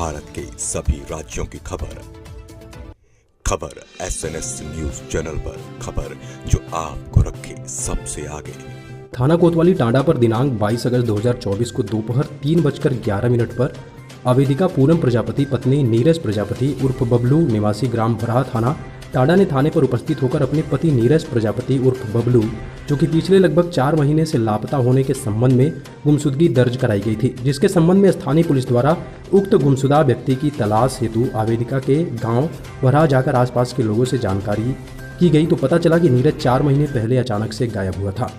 भारत के सभी राज्यों की खबर SNS न्यूज चैनल पर, खबर जो आपको रखे सबसे आगे। थाना कोतवाली टांडा पर दिनांक 22 अगस्त 2024 को दोपहर 3:11 पर आवेदिका पूनम प्रजापति पत्नी नीरज प्रजापति उर्फ बबलू निवासी ग्राम भराहा थाना टांडा ने थाने पर उपस्थित होकर अपने पति नीरज प्रजापति उर्फ बबलू, जो कि पिछले लगभग 4 महीने से लापता होने के संबंध में गुमशुदगी दर्ज कराई गई थी, जिसके संबंध में स्थानीय पुलिस द्वारा उक्त गुमशुदा व्यक्ति की तलाश हेतु आवेदिका के गांव भराहा जाकर आसपास के लोगों से जानकारी की गई तो पता चला कि नीरज 4 महीने पहले अचानक से गायब हुआ था।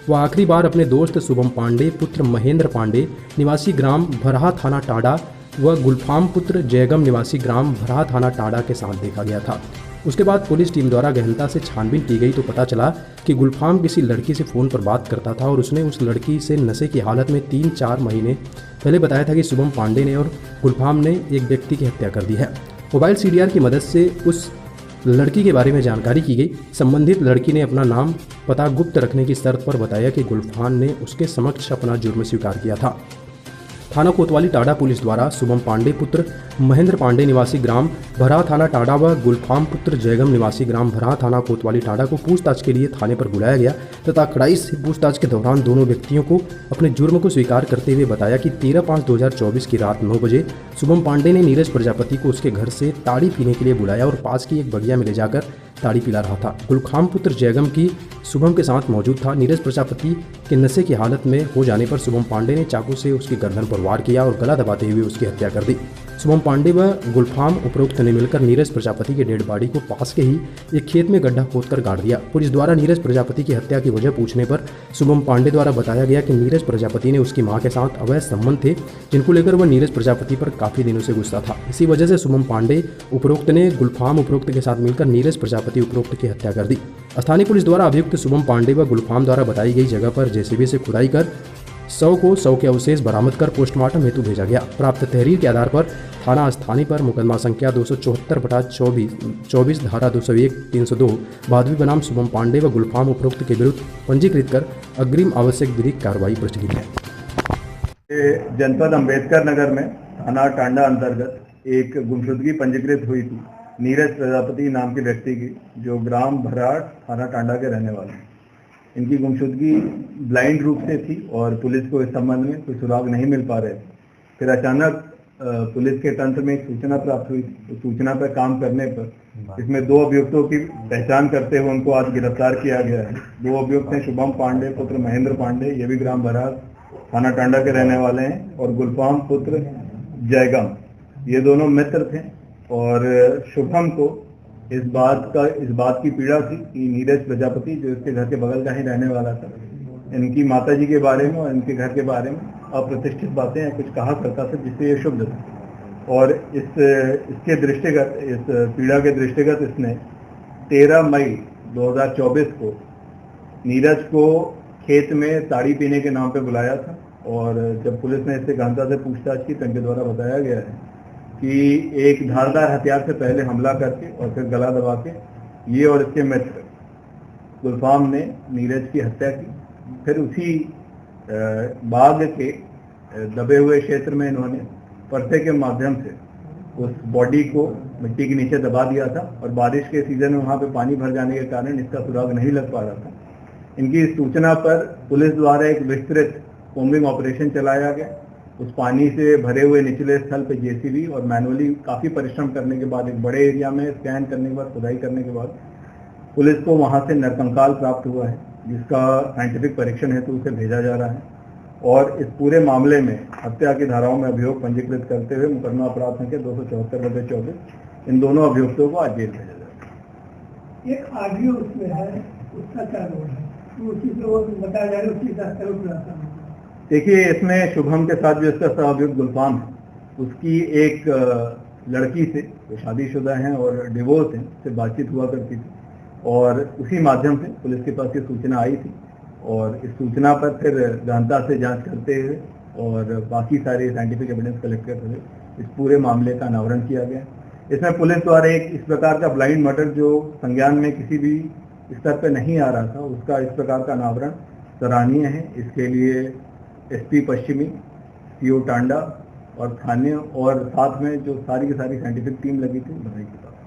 वह आखिरी बार अपने दोस्त शुभम पांडे पुत्र महेंद्र पांडे निवासी ग्राम भराहा थाना टांडा व गुलफाम पुत्र जयगम निवासी ग्राम भराहा थाना टांडा के साथ देखा गया था। उसके बाद पुलिस टीम द्वारा गहनता से छानबीन की गई तो पता चला कि गुलफाम किसी लड़की से फ़ोन पर बात करता था और उसने उस लड़की से नशे की हालत में 3-4 महीने पहले बताया था कि शुभम पांडे ने और गुलफाम ने एक व्यक्ति की हत्या कर दी है। मोबाइल CDR की मदद से उस लड़की के बारे में जानकारी की गई। संबंधित लड़की ने अपना नाम पता गुप्त रखने की शर्त पर बताया कि गुलफाम ने उसके समक्ष अपना जुर्म स्वीकार किया था। थाना कोतवाली टांडा पुलिस द्वारा शुभम पांडे पुत्र महेंद्र पांडे निवासी ग्राम भराहा थाना टांडा व गुलफाम पुत्र जयगम निवासी ग्राम भराहा थाना कोतवाली टांडा को पूछताछ के लिए थाने पर बुलाया गया तथा कड़ाई से पूछताछ के दौरान दोनों व्यक्तियों को अपने जुर्म को स्वीकार करते हुए बताया कि 13/5/2024 की रात 9 बजे शुभम पांडे ने नीरज प्रजापति को उसके घर से ताड़ी पीने के लिए बुलाया और पास की एक बगिया में ले जाकर ताड़ी पिला रहा था। गुलफाम पुत्र जयगम की शुभम के साथ मौजूद था। नीरज प्रजापति के नशे की हालत में हो जाने पर शुभम पांडे ने चाकू से उसकी गर्दन पर वार किया और गला दबाते हुए उसकी हत्या कर दी। शुभम पांडे व गुलफाम उपरोक्त ने मिलकर नीरज प्रजापति के डेड बॉडी को पास के ही एक खेत में गड्ढा खोदकर गाड़ दिया। पुलिस द्वारा नीरज प्रजापति की हत्या की वजह पूछने पर शुभम पांडे द्वारा बताया गया कि नीरज प्रजापति ने उसकी मां के साथ अवैध संबंध थे, जिनको लेकर वह नीरज प्रजापति पर काफी दिनों से गुस्सा था। इसी वजह से शुभम पांडे उपरोक्त ने गुलफाम उपरोक्त के साथ मिलकर नीरज प्रजापति उपरोक्त की हत्या कर दी। स्थानीय पुलिस द्वारा अभियुक्त शुभम पांडे व गुलफाम द्वारा बताई गई जगह पर JCB से खुदाई कर शव के अवशेष बरामद कर पोस्टमार्टम हेतु भेजा गया। प्राप्त तहरीर के आधार पर थाना स्थानीय पर मुकदमा संख्या 274/24 धारा 201-302 भादवी बनाम शुभम पांडे व गुलफाम उपरोक्त के विरुद्ध पंजीकृत कर अग्रिम आवश्यक विधिक कार्रवाई प्रचलित है। जनपद अम्बेडकर नगर में थाना टांडा अंतर्गत एक गुमशुदगी पंजीकृत हुई थी नीरज प्रजापति नाम के व्यक्ति की, जो ग्राम भराहा थाना टांडा के रहने वाले हैं। इनकी गुमशुदगी ब्लाइंड रूप से थी और पुलिस को इस संबंध में कोई सुराग नहीं मिल पा रहे थे। फिर अचानक पुलिस के तंत्र में एक सूचना प्राप्त हुई। उस सूचना पर काम करने पर इसमें 2 अभियुक्तों की पहचान करते हुए उनको आज गिरफ्तार किया गया है। 2 अभियुक्त हैं शुभम पांडे पुत्र महेंद्र पांडे, ये भी ग्राम भराहा थाना टांडा के रहने वाले हैं, और गुलफाम पुत्र जयगम, ये दोनों मित्र थे। और शुभम को इस बात की पीड़ा थी कि नीरज प्रजापति, जो इसके घर के बगल का ही रहने वाला था, इनकी माताजी के बारे में और इनके घर के बारे में अप्रतिष्ठित बातें या कुछ कहा करता था, जिससे ये शुभ था। और इसके दृष्टिगत, इस पीड़ा के दृष्टिगत इसने 13 मई 2024 को नीरज को खेत में ताड़ी पीने के नाम पे बुलाया था। और जब पुलिस ने इससे गहनता से पूछताछ की तो इनके द्वारा बताया गया है कि एक धारदार हथियार से पहले हमला करके और फिर गला दबा के ये और इसके मित्र गुलफाम ने नीरज की हत्या की। फिर उसी बाग के दबे हुए क्षेत्र में इन्होंने परते के माध्यम से उस बॉडी को मिट्टी के नीचे दबा दिया था। और बारिश के सीजन में वहाँ पे पानी भर जाने के कारण इसका सुराग नहीं लग पा रहा था। इनकी सूचना पर पुलिस द्वारा एक विस्तृत कोम्बिंग ऑपरेशन चलाया गया। उस पानी से भरे हुए निचले स्थल पे JCB और मैनुअली काफ़ी परिश्रम करने के बाद, एक बड़े एरिया में स्कैन करने के बाद, खुदाई करने के बाद पुलिस को वहाँ से नरकंकाल प्राप्त हुआ है, जिसका साइंटिफिक परीक्षण हेतु उसे भेजा जा रहा है। और इस पूरे मामले में हत्या की धाराओं में अभियोग पंजीकृत करते हुए मुकदमा अपराध संख्या 274/24 इन दोनों अभियुक्तों को आज जेल भेजा जाएगा। एक ऑडियो उसमें है, उसका क्या रोल है? उसी को बताया जा रहा है, उसी का देखिए, इसमें शुभम के साथ जो इसका सहअभियुक्त गुलफाम है, उसकी एक लड़की से जो शादीशुदा हैं और डिवोर्स हैं, से बातचीत हुआ करती थी। और उसी माध्यम से पुलिस के पास ये सूचना आई थी और इस सूचना पर फिर गहनता से जांच करते हुए और बाकी सारे साइंटिफिक एविडेंस कलेक्ट करते हुए इस पूरे मामले का अनावरण किया गया। इसमें पुलिस द्वारा एक इस प्रकार का ब्लाइंड मर्डर जो संज्ञान में किसी भी स्तर पर नहीं आ रहा था, उसका इस प्रकार का अनावरण सराहनीय है। इसके लिए SP पश्चिमी, CO टांडा और थाने और साथ में जो सारी की सारी साइंटिफिक टीम लगी थी, बधाई की बात।